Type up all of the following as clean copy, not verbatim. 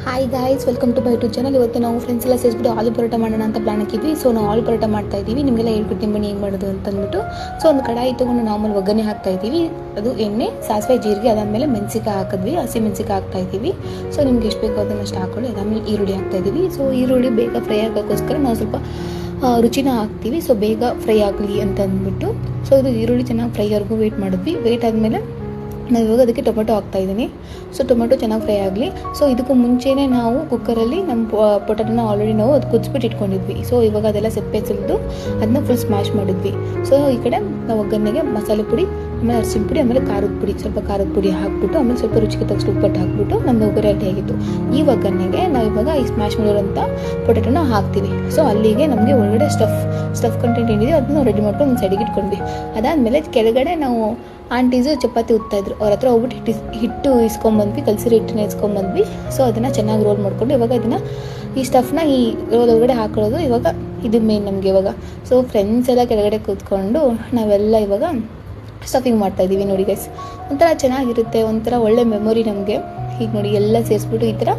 Hi guys, welcome to bye to channel. ಇವತ್ತು ನಾವು friends ಎಲ್ಲ ಸೇರಿಸ್ಬಿಟ್ಟು ಆಲೂ ಪರೋಟ ಮಾಡೋಣ ಅಂತ ಪ್ಲಾನ್ ಹಾಕಿದ್ವಿ. ಸೊ ನಾವು ಆಲೂ ಪರೋಟ ಮಾಡ್ತಾ ಇದ್ದೀವಿ. ನಿಮಗೆಲ್ಲ ಹೇಳ್ಕೊಡ್ತೀನಿ ಬನ್ನಿ ಹೆಂಗೆ ಮಾಡೋದು ಅಂತ ಅಂದ್ಬಿಟ್ಟು. ಸೊ ಒಂದು ಕಡಾಯಿ ತೊಗೊಂಡು ನಾರ್ಮಲ್ ಒಗ್ಗರಣೆ ಹಾಕ್ತಾ ಇದ್ದೀವಿ. ಅದು ಎಣ್ಣೆ, ಸಾಸಿವೆ, ಜೀರಿಗೆ, ಅದಾದಮೇಲೆ ಮೆಣಸಿಕಾಯಿ ಹಾಕಿದ್ವಿ, ಹಸಿ ಮೆಣಸಿಕಾಯಿ ಹಾಕ್ತಾ ಇದ್ದೀವಿ. ಸೊ ನಿಮ್ಗೆ ಎಷ್ಟು ಬೇಕೋ ಅದನ್ನು ಅಷ್ಟು ಹಾಕ್ಕೊಳ್ಳಿ. ಅದಾದಮೇಲೆ ಈರುಳ್ಳಿ ಹಾಕ್ತಾ ಇದ್ದೀವಿ. ಸೊ ಈರುಳ್ಳಿ ಬೇಗ ಫ್ರೈ ಆಗೋಕ್ಕೋಸ್ಕರ ನಾವು ಸ್ವಲ್ಪ ರುಚಿನ ಹಾಕ್ತೀವಿ. ಸೊ ಬೇಗ ಫ್ರೈ ಆಗಲಿ ಅಂತ ಅಂದ್ಬಿಟ್ಟು ಸೊ ಇದು ಈರುಳ್ಳಿ ಚೆನ್ನಾಗಿ ಫ್ರೈ ಆಗೋವರೆಗೂ ವೆಯ್ಟ್ ಮಾಡಿದ್ವಿ. ವೆಯ್ಟ್ ಆದಮೇಲೆ ನಾವು ಇವಾಗ ಅದಕ್ಕೆ ಟೊಮೆಟೊ ಹಾಕ್ತಾಯಿದ್ದೀನಿ. ಸೊ ಟೊಮೆಟೊ ಚೆನ್ನಾಗಿ ಫ್ರೈ ಆಗಲಿ. ಸೊ ಇದಕ್ಕೂ ಮುಂಚೆನೇ ನಾವು ಕುಕ್ಕರಲ್ಲಿ ನಮ್ಮ ಪೊಟಾಟೋನ ಆಲ್ರೆಡಿ ನಾವು ಅದು ಕುದಿಸ್ಬಿಟ್ಟು ಇಟ್ಕೊಂಡಿದ್ವಿ. ಸೊ ಇವಾಗ ಅದೆಲ್ಲ ಸೆಪ್ಪೆ ಸುಲಿದು ಅದನ್ನ ಫುಲ್ ಸ್ಮ್ಯಾಶ್ ಮಾಡಿದ್ವಿ. ಸೊ ಈ ಕಡೆ ನಾವು ಒಗ್ಗರಣೆಗೆ ಮಸಾಲೆ ಪುಡಿ, ಆಮೇಲೆ ಅರಿಶಿನ ಪುಡಿ, ಆಮೇಲೆ ಖಾರದ ಪುಡಿ, ಸ್ವಲ್ಪ ಖಾರದ ಪುಡಿ ಹಾಕ್ಬಿಟ್ಟು ಆಮೇಲೆ ಸ್ವಲ್ಪ ರುಚಿಗೆ ತಕ್ಷಣ ಉಪ್ಪಟ್ಟು ಹಾಕ್ಬಿಟ್ಟು ನಮ್ಮದು ಒಗ್ಗರಣೆ ಆಗಿತ್ತು. ಈ ಒಗ್ಗರಣೆಗೆ ನಾವು ಇವಾಗ ಈ ಸ್ಮ್ಯಾಶ್ ಮಾಡಿರೋಂಥ ಪೊಟಾಟೋನ ಹಾಕ್ತೀವಿ. ಸೊ ಅಲ್ಲಿಗೆ ನಮಗೆ ಒಳಗಡೆ ಸ್ಟಫ್ ಕಂಟೆಂಟ್ ಏನಿದೆ ಅದನ್ನು ರೆಡಿ ಮಾಡ್ಕೊಂಡು ಒಂದು ಸೈಡಿಗೆ ಇಟ್ಕೊಂಡ್ವಿ. ಅದಾದಮೇಲೆ ಕೆಳಗಡೆ ನಾವು ಆಂಟೀಸು ಚಪಾತಿ ಉತ್ತಾಯಿದ್ರು, ಅವ್ರ ಹತ್ರ ಹೋಗ್ಬಿಟ್ಟು ಹಿಟ್ಟು ಇಸ್ಕೊಂಬಂದ್ವಿ, ಕಲಸಿರೋ ಹಿಟ್ಟನ್ನ ಇಸ್ಕೊಂಬಂದ್ವಿ. ಸೊ ಅದನ್ನು ಚೆನ್ನಾಗಿ ರೋಲ್ ಮಾಡಿಕೊಂಡು ಇವಾಗ ಇದನ್ನು ಈ ಸ್ಟಫ್ನ ಈ ರೋಲ್ ಒಳಗಡೆ ಹಾಕೊಳ್ಳೋದು ಇವಾಗ ಇದು ಮೇನ್ ನಮಗೆ ಇವಾಗ. ಸೊ ಫ್ರೆಂಡ್ಸ್ ಎಲ್ಲ ಕೆಳಗಡೆ ಕೂತ್ಕೊಂಡು ನಾವೆಲ್ಲ ಇವಾಗ ಸ್ಟಫಿಂಗ್ ಮಾಡ್ತಾಯಿದ್ದೀವಿ. ನೋಡಿ ಗೈಸ್, ಒಂಥರ ಚೆನ್ನಾಗಿರುತ್ತೆ, ಒಂಥರ ಒಳ್ಳೆ ಮೆಮೊರಿ ನಮಗೆ. ಈಗ ನೋಡಿ ಎಲ್ಲ ಸೇರಿಸ್ಬಿಟ್ಟು ಈ ಥರ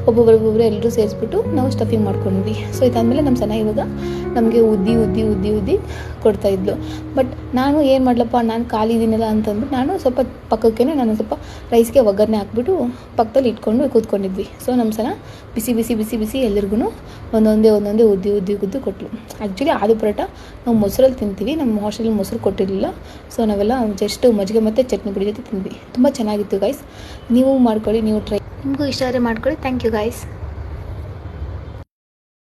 ಒಬ್ಬೊಬ್ಬರು ಎಲ್ಲರೂ ಸೇರಿಸ್ಬಿಟ್ಟು ನಾವು ಸ್ಟಫಿಂಗ್ ಮಾಡ್ಕೊಂಡ್ವಿ. ಸೊ ಇದಾದಮೇಲೆ ನಮ್ಮ ಸಣ್ಣ ಇವಾಗ ನಮಗೆ ಉದ್ದಿ ಕೊಡ್ತಾಯಿದ್ಲು. ಬಟ್ ನಾನು ಏನು ಮಾಡಲಪ್ಪ, ನಾನು ಖಾಲಿ ಇದ್ದೀನಲ್ಲ ಅಂತಂದ್ಬಿಟ್ಟು ನಾನು ಸ್ವಲ್ಪ ಪಕ್ಕಕ್ಕೆ ನಾನು ಸ್ವಲ್ಪ ರೈಸ್ಗೆ ಒಗ್ಗರಣೆ ಹಾಕ್ಬಿಟ್ಟು ಪಕ್ಕದಲ್ಲಿ ಇಟ್ಕೊಂಡು ಕೂತ್ಕೊಂಡಿದ್ವಿ. ಸೊ ನಮ್ಮ ಸಣ್ಣ ಬಿಸಿ ಎಲ್ರಿಗೂ ಒಂದೊಂದೇ ಉದ್ದಿ ಕೊಟ್ಟಳು. ಆ್ಯಕ್ಚುಲಿ ಆಲೂ ಪರೋಟ ನಾವು ಮೊಸರಲ್ಲಿ ತಿಂತೀವಿ, ನಮ್ಮ ಹಾಸ್ಟೆಲಲ್ಲಿ ಮೊಸರು ಕೊಟ್ಟಿರಲಿಲ್ಲ. ಸೊ ನಾವೆಲ್ಲ ಜಸ್ಟ್ ಮಜ್ಜಿಗೆ ಮತ್ತು ಚಟ್ನಿ ಪುಡಿ ಜೊತೆ ತಿಂದ್ವಿ. ತುಂಬ ಚೆನ್ನಾಗಿತ್ತು ಗೈಸ್. ನೀವು ಮಾಡ್ಕೊಳ್ಳಿ, ನೀವು ಟ್ರೈ, ನಿಮಗೂ ಇಷ್ಟ ಆದರೆ ಮಾಡ್ಕೊಳ್ಳಿ. Thank you guys.